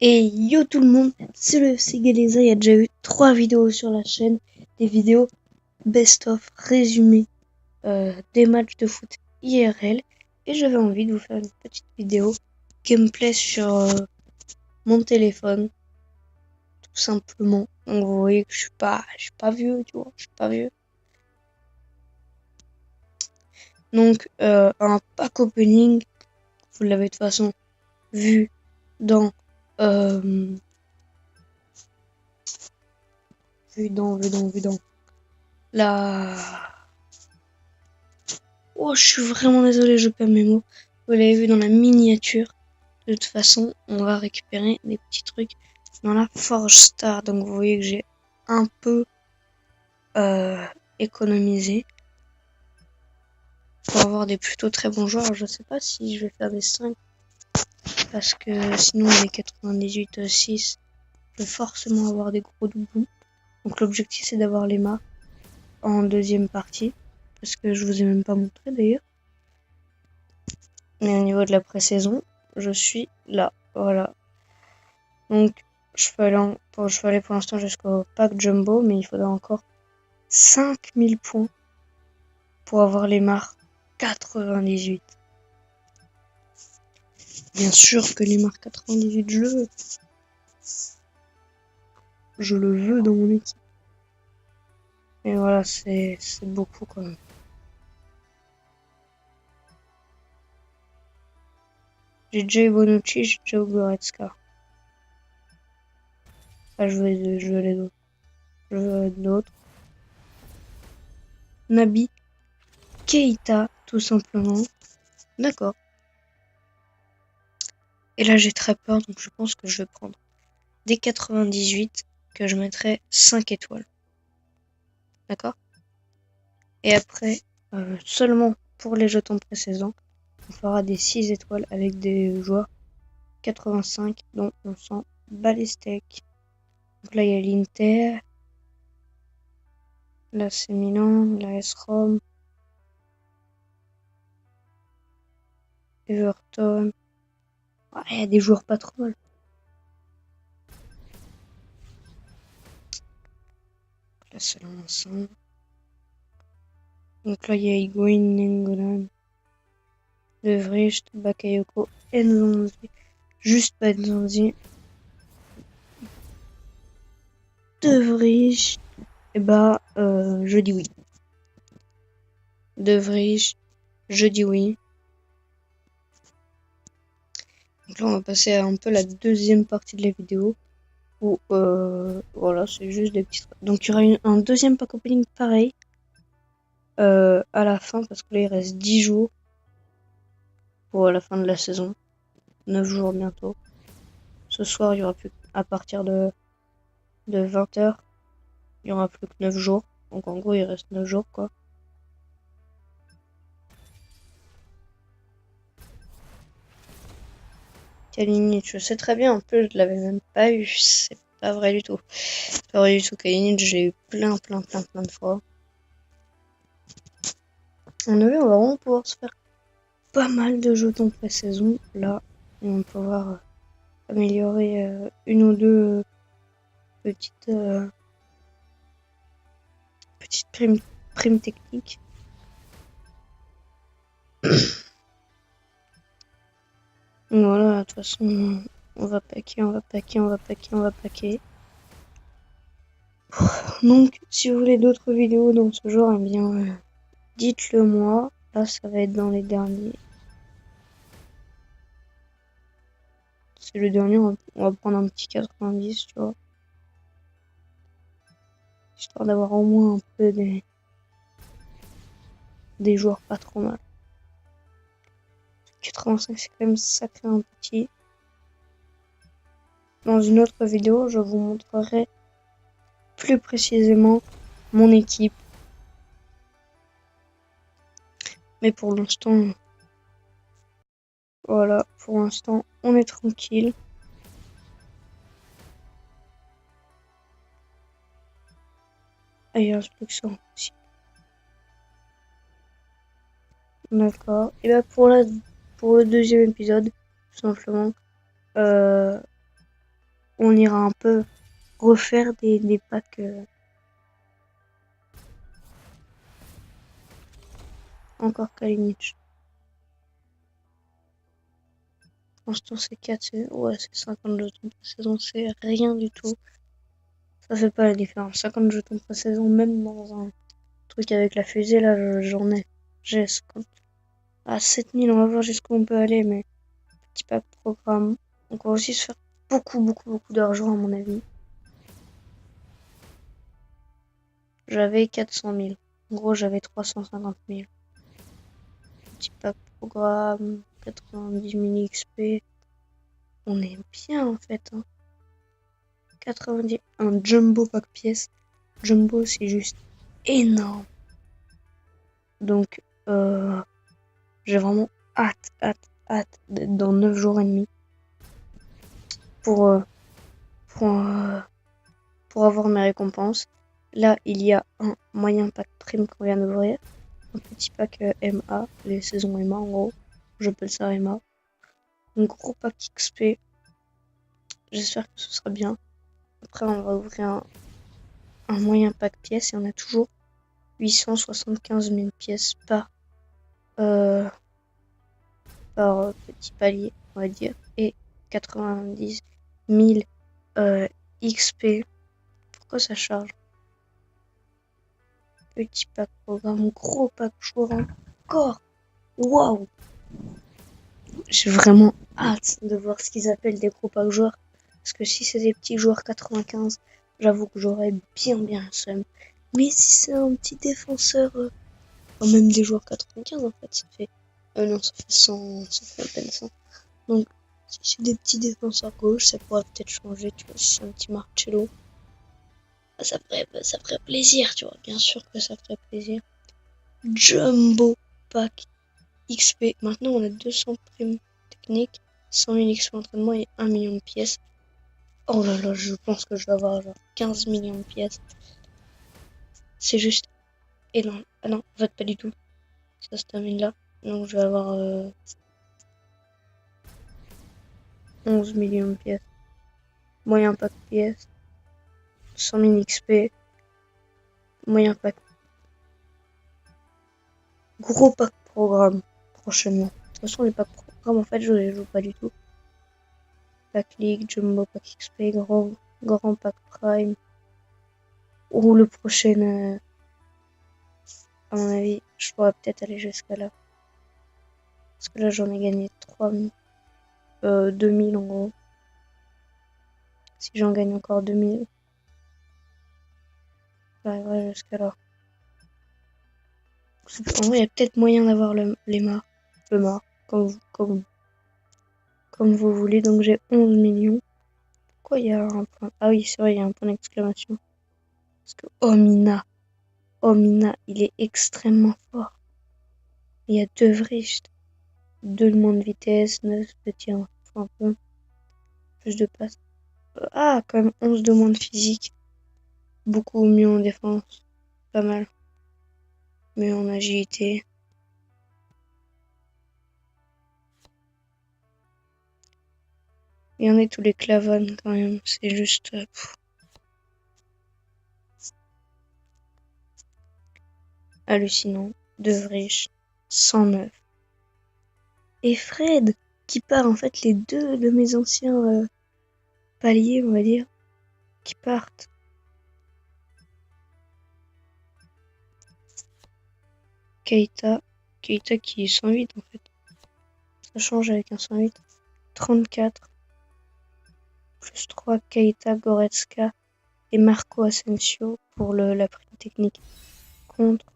Et yo tout le monde, c'est le FC Galeza, il y a déjà eu 3 vidéos sur la chaîne, des vidéos best-of, résumé des matchs de foot IRL, et j'avais envie de vous faire une petite vidéo gameplay sur mon téléphone, tout simplement. Donc vous voyez que je suis pas vieux, tu vois, je suis pas vieux. Donc un pack opening, vous l'avez de toute façon vu dans vu dans la... Oh, je suis vraiment désolée, je perds mes mots. Vous l'avez vu dans la miniature. De toute façon, on va récupérer des petits trucs dans la Forge Star. Donc vous voyez que j'ai un peu économisé pour avoir des plutôt très bons joueurs. Je sais pas si je vais faire des 5 parce que sinon les 98-6, je vais forcément avoir des gros doublons. Donc l'objectif c'est d'avoir les marques en deuxième partie, parce que je vous ai même pas montré d'ailleurs. Mais au niveau de la pré-saison, je suis là, voilà. Donc je peux aller pour l'instant jusqu'au pack jumbo, mais il faudra encore 5000 points pour avoir les marques 98. Bien sûr que les marques 98, je le veux dans mon équipe. Et voilà, c'est beaucoup quand même. J'ai déjà eu Bonucci, j'ai déjà eu Goretzka. Ah, je veux les autres. Je veux d'autres. Naby Keita, tout simplement. D'accord. Et là, j'ai très peur, donc je pense que je vais prendre des 98 que je mettrai 5 étoiles. D'accord? Et après, seulement pour les jetons précédents, on fera des 6 étoiles avec des joueurs 85 dont on sent bat les steaks. Donc là, il y a l'Inter, l'AC Milan, l'AS Rome, Everton. Ah, il y a des joueurs pas trop mal. Là, c'est l'ensemble. Donc là, il y a Higuain, Nengolan, De Vrij, Bakayoko, Nzonzi. Juste pas Nzonzi. De Vrij. Et bah, je dis oui. De Vrij, je dis oui. Donc là, on va passer à un peu la deuxième partie de la vidéo. Où, voilà, c'est juste des petits trucs. Donc il y aura un deuxième pack opening pareil. À la fin, parce que là, il reste 10 jours. Pour la fin de la saison. 9 jours bientôt. Ce soir, il y aura plus à partir de 20h. Il y aura plus que 9 jours. Donc en gros, il reste 9 jours, quoi. Kalinic, je sais très bien, en plus je l'avais même pas eu, c'est pas vrai du tout. C'est pas vrai du tout, Kalinic, j'ai eu plein de fois. On va vraiment pouvoir se faire pas mal de jetons pré-saison. Là, on va pouvoir améliorer une ou deux petites primes techniques. Voilà, de toute façon, on va paquer. Donc, si vous voulez d'autres vidéos dans ce genre, eh bien, dites-le moi. Là, ça va être dans les derniers. C'est le dernier, on va prendre un petit 90, tu vois. Histoire d'avoir au moins un peu des joueurs pas trop mal. 85, c'est quand même sacré un petit. Dans une autre vidéo, je vous montrerai plus précisément mon équipe. Mais pour l'instant, voilà, pour l'instant, on est tranquille. Ah, il y a un truc ça aussi. D'accord. Et bah pour le deuxième épisode, tout simplement, on ira un peu refaire des packs. Encore Kalinic. Pour l'instant, c'est 4, ouais, c'est 50 jetons par saison, c'est rien du tout. Ça fait pas la différence. 50 jetons par saison, même dans un truc avec la fusée, là, j'en ai. J'ai 50. À 7000, on va voir jusqu'où on peut aller, mais petit pack programme. Donc, on va aussi se faire beaucoup d'argent, à mon avis. J'avais 400 000. En gros, j'avais 350 000. Petit pack programme, 90 000 XP. On est bien, en fait, hein. 90, un jumbo pack pièce. Jumbo, c'est juste énorme. Donc, j'ai vraiment hâte d'être dans 9 jours et demi pour, pour avoir mes récompenses. Là, il y a un moyen pack prime qu'on vient d'ouvrir. Un petit pack MA, les saisons MA en gros. J'appelle ça MA. Un gros pack XP. J'espère que ce sera bien. Après, on va ouvrir un moyen pack pièce et on a toujours 875 000 pièces par petit palier, on va dire, et 90 000 XP. Pourquoi ça charge? Petit pack programme, gros pack joueur encore. Waouh! J'ai vraiment hâte de voir ce qu'ils appellent des gros packs joueurs. Parce que si c'est des petits joueurs 95, j'avoue que j'aurais bien un seum. Mais si c'est un petit défenseur, même des joueurs 95 en fait, ça fait... non, ça fait 100, ça fait à peine 100. Donc, si c'est des petits défenseurs gauche, ça pourrait peut-être changer, tu vois, si c'est un petit Marcello. Ça ferait plaisir, tu vois, bien sûr que ça ferait plaisir. Jumbo pack XP. Maintenant, on a 200 primes techniques, 100 000 XP entraînement et 1 million de pièces. Oh là là, je pense que je vais avoir genre 15 millions de pièces. C'est juste énorme. Ah non, en fait, pas du tout. Ça se termine là. Donc, je vais avoir 11 millions de pièces. Moyen pack pièces. 100 000 XP. Moyen pack. Gros pack programme prochainement. De toute façon, les packs programme, en fait, je les joue pas du tout. Pack League, Jumbo pack XP, grand pack Prime. Ou le prochain, à mon avis, je pourrais peut-être aller jusqu'à là. Parce que là, j'en ai gagné 2000 en gros. Si j'en gagne encore 2000, j'arriverai jusqu'à là. En vrai, il y a peut-être moyen d'avoir le mort, comme vous voulez. Donc j'ai 11 millions. Pourquoi il y a un point? Ah oui, c'est vrai, il y a un point d'exclamation. Parce que Omina, il est extrêmement fort. Il y a 2 Vricht, 2 de moins de vitesse, 9 de tir, enfin bon, plus de passe. Ah, quand même 11 de moins de physique. Beaucoup mieux en défense. Pas mal. Mais en agilité. Il y en a tous les clavanes quand même. C'est juste... hallucinant. De Vricht. 109. Et Fred, qui part en fait les 2 de mes anciens paliers, on va dire, qui partent. Keita qui est 108 en fait. Ça change avec un 108. 34. Plus 3 Keita, Goretzka et Marco Asensio pour la prime technique. Contre.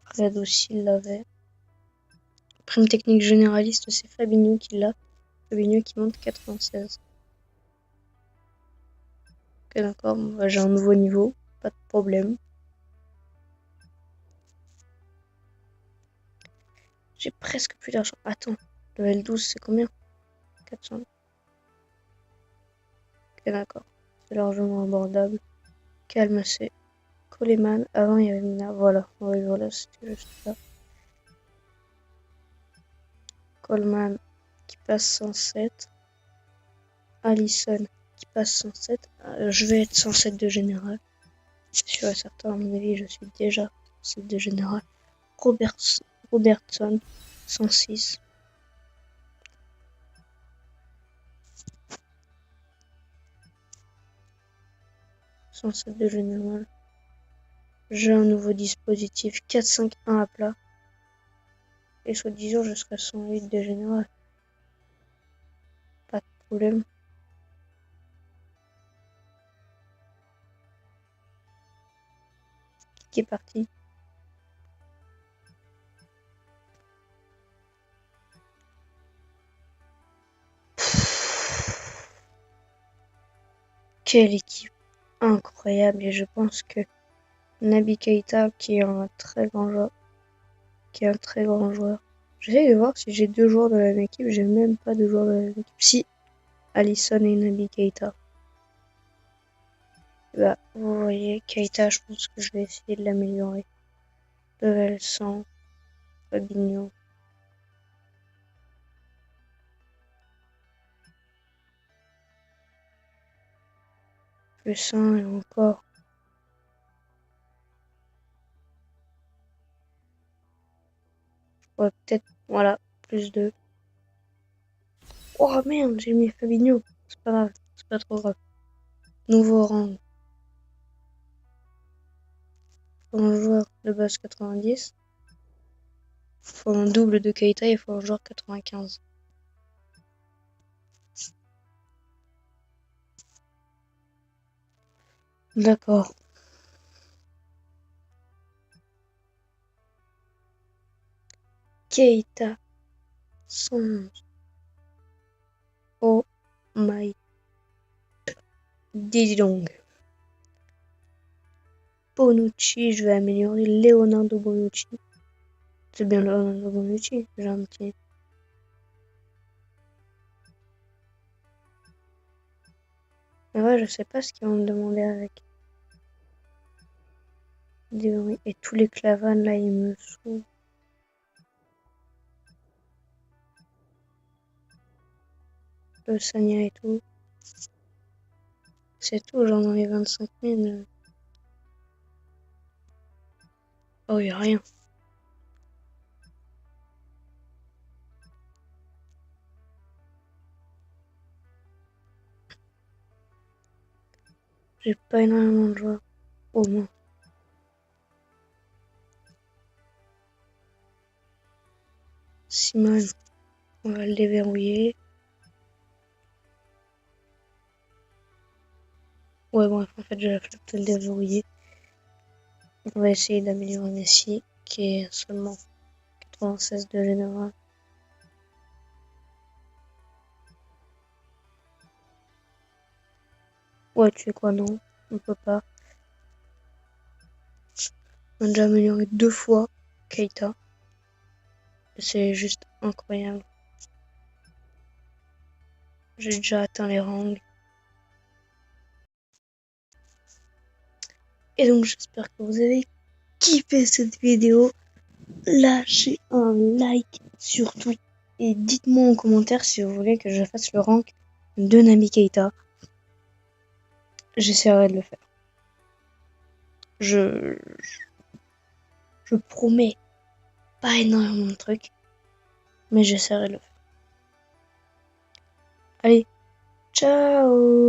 Fred aussi l'avait. Prime technique généraliste, c'est Fabinho qui l'a. Fabinho qui monte 96. Ok, d'accord, bah, j'ai un nouveau niveau, pas de problème. J'ai presque plus d'argent. Attends, level 12, c'est combien? 400. Ok, d'accord. C'est largement abordable. Calme, c'est Coleman. Avant, il y avait Mina. Voilà, oui, voilà, c'était juste ça. Coleman qui passe 107. Alisson qui passe 107. Je vais être 107 de général. C'est sûr et certain, à mon avis, je suis déjà 107 de général. Robertson, 106. De général. J'ai un nouveau dispositif 4-5-1 à plat. Et soi-disant, je serai 108 de général. Pas de problème. Qui est parti? Quelle équipe incroyable, et je pense que Naby Keita qui est un très grand joueur, j'essaie de voir si j'ai deux joueurs de la même équipe. J'ai même pas de joueurs de la même équipe. Si, Alisson et Naby Keita. Bah, vous voyez, Keita, je pense que je vais essayer de l'améliorer. Level 100, Fabinho. Plus 1 et encore. Ouais, peut-être, voilà, plus 2. Oh merde, j'ai mis Fabinho. C'est pas grave, c'est pas trop grave. Nouveau rang. Faut un joueur de base 90. Faut un double de Keita et faut un joueur 95. D'accord. Keita 111. Oh my. Dis donc. Bonucci, je vais améliorer Leonardo Bonucci. C'est bien Leonardo Bonucci, j'ai un petit. Mais ouais, je sais pas ce qu'ils vont me demander avec. Et tous les clavanes là, ils me saoulent. Le Sanya et tout. C'est tout, j'en ai 25 000. Oh, y'a rien. J'ai pas énormément de joueurs. Au moins. Simon, on va le déverrouiller. Ouais, bref, en fait, j'ai la flemme de le déverrouiller. On va essayer d'améliorer Messi, qui est seulement 96 de général. Ouais, tu sais quoi, non, on peut pas. On a déjà amélioré 2 fois Keita. C'est juste incroyable. J'ai déjà atteint les rangs. Et donc, j'espère que vous avez kiffé cette vidéo. Lâchez un like surtout. Et dites-moi en commentaire si vous voulez que je fasse le rank de Naby Keita. J'essaierai de le faire. Je promets pas énormément de trucs, mais j'essaierai de le faire. Allez, ciao!